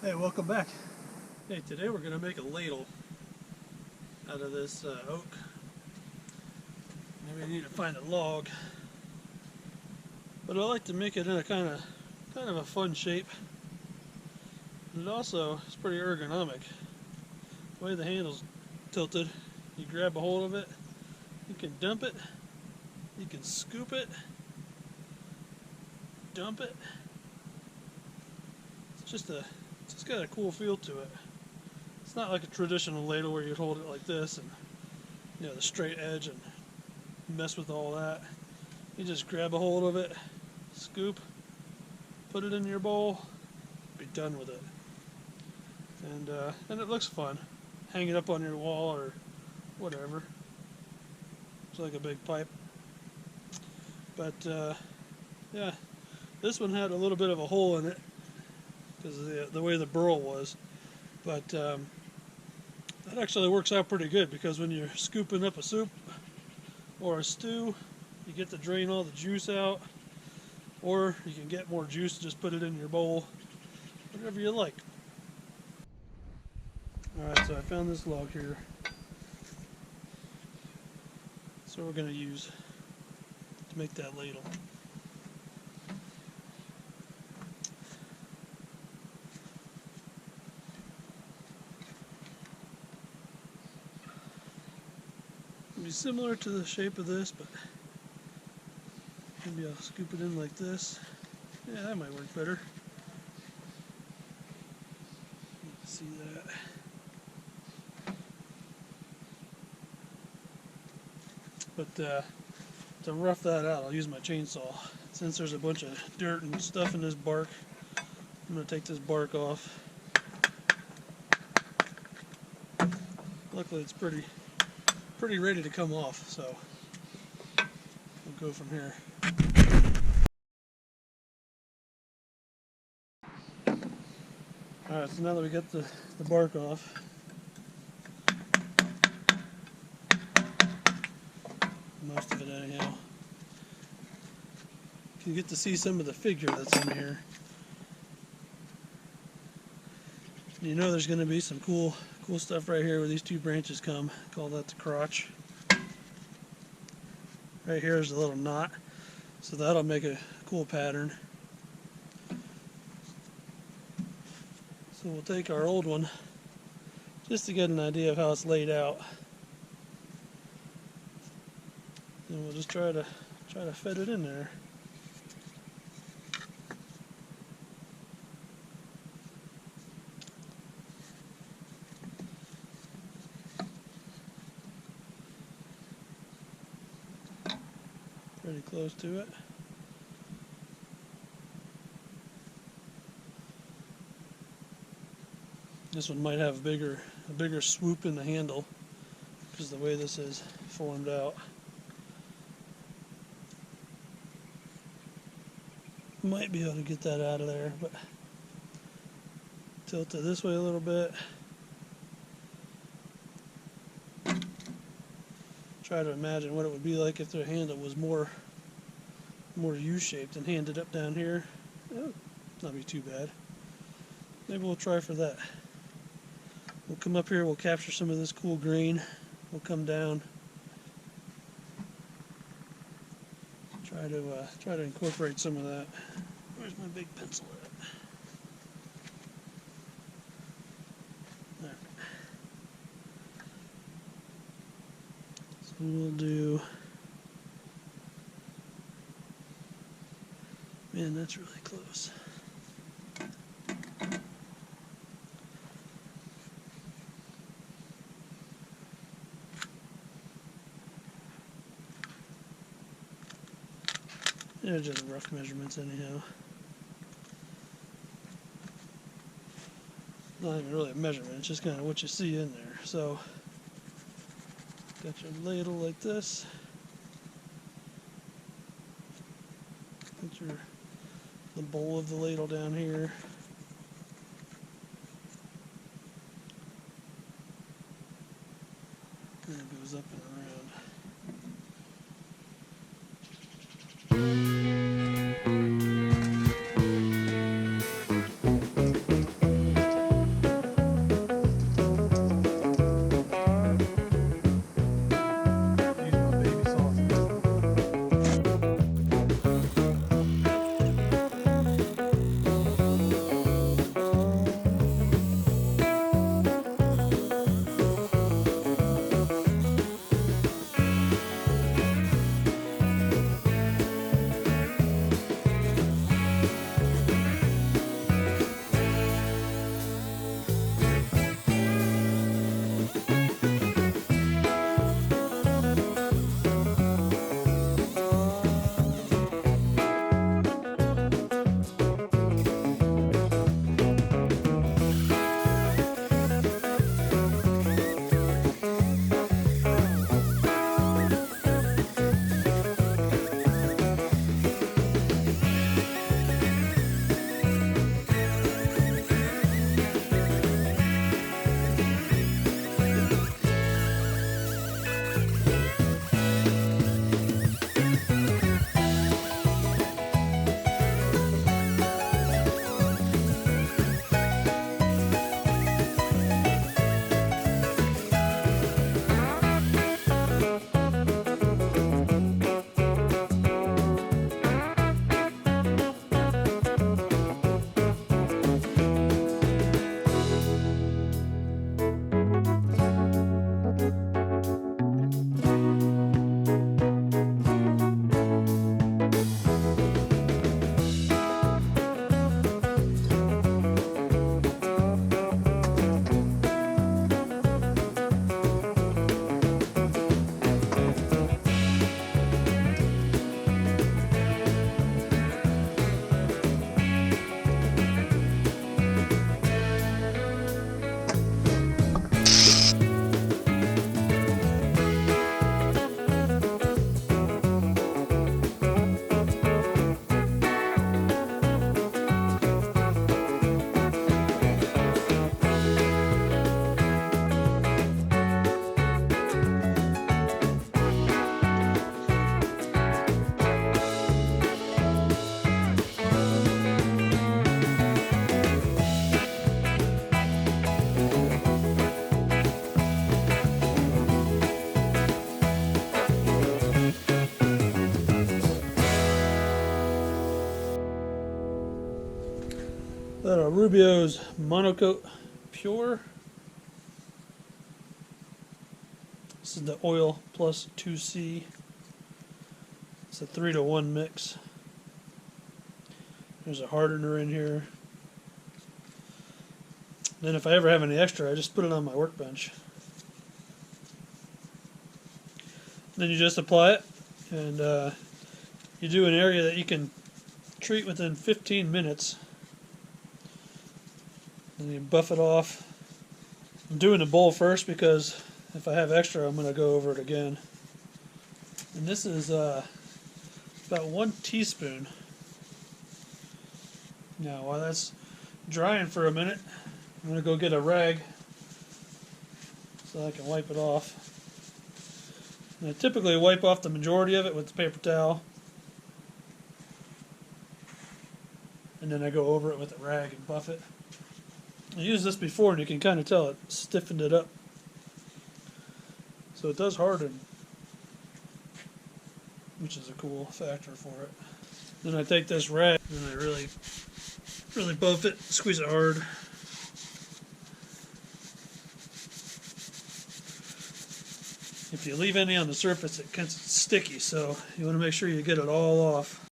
Hey, welcome back. Hey, today we're going to make a ladle out of this oak. Maybe I need to find a log, but I like to make it in a kind of a fun shape. And it also is pretty ergonomic. The way the handle's tilted, you grab a hold of it, you can dump it, you can scoop it, dump it. It's just got a cool feel to it. It's not like a traditional ladle where you hold it like this and the straight edge and mess with all that. You just grab a hold of it, scoop, put it in your bowl, be done with it. And it looks fun. Hang it up on your wall or whatever. It's like a big pipe. But yeah, this one had a little bit of a hole in it because of the way the burl was. But that actually works out pretty good because when you're scooping up a soup or a stew, you get to drain all the juice out, or you can get more juice, just put it in your bowl, whatever you like. Alright, so I found this log here. That's what we're going to use to make that ladle. It'll be similar to the shape of this, but maybe I'll scoop it in like this. Yeah, that might work better. You can see that. But to rough that out, I'll use my chainsaw. Since there's a bunch of dirt and stuff in this bark, I'm going to take this bark off. Luckily it's pretty ready to come off, so we'll go from here. Alright, so now that we get the bark off, most of it anyhow, you can get to see some of the figure that's in here. You know there's going to be some cool stuff right here where these two branches come. Call that the crotch. Right here is a little knot, so that'll make a cool pattern. So we'll take our old one just to get an idea of how it's laid out, and we'll just try to fit it in there. Pretty close to it. This one might have a bigger swoop in the handle because the way this is formed out. Might be able to get that out of there, but tilt it this way a little bit. Try to imagine what it would be like if the handle was more U-shaped and handed up down here. It'll not be too bad. Maybe we'll try for that. We'll come up here, we'll capture some of this cool grain. We'll come down. Try to incorporate some of that. Where's my big pencil at? There. So we'll do. Man, that's really close. They're just rough measurements anyhow. Not even really a measurement, it's just kind of what you see in there. So, got your ladle like this. Got the bowl of the ladle down here. And it goes up and around. Rubio's Monocoat Pure. This is the oil plus 2C. It's a 3-to-1 mix. There's a hardener in here. Then if I ever have any extra, I just put it on my workbench. Then you just apply it, and you do an area that you can treat within 15 minutes. And you buff it off. I'm doing the bowl first because if I have extra, I'm going to go over it again. And this is about 1 teaspoon. Now, while that's drying for a minute, I'm going to go get a rag so I can wipe it off. And I typically wipe off the majority of it with the paper towel. And then I go over it with a rag and buff it. I used this before and you can kind of tell it stiffened it up. So it does harden, which is a cool factor for it. Then I take this rag and I really buff it, squeeze it hard. If you leave any on the surface, it gets sticky, so you want to make sure you get it all off.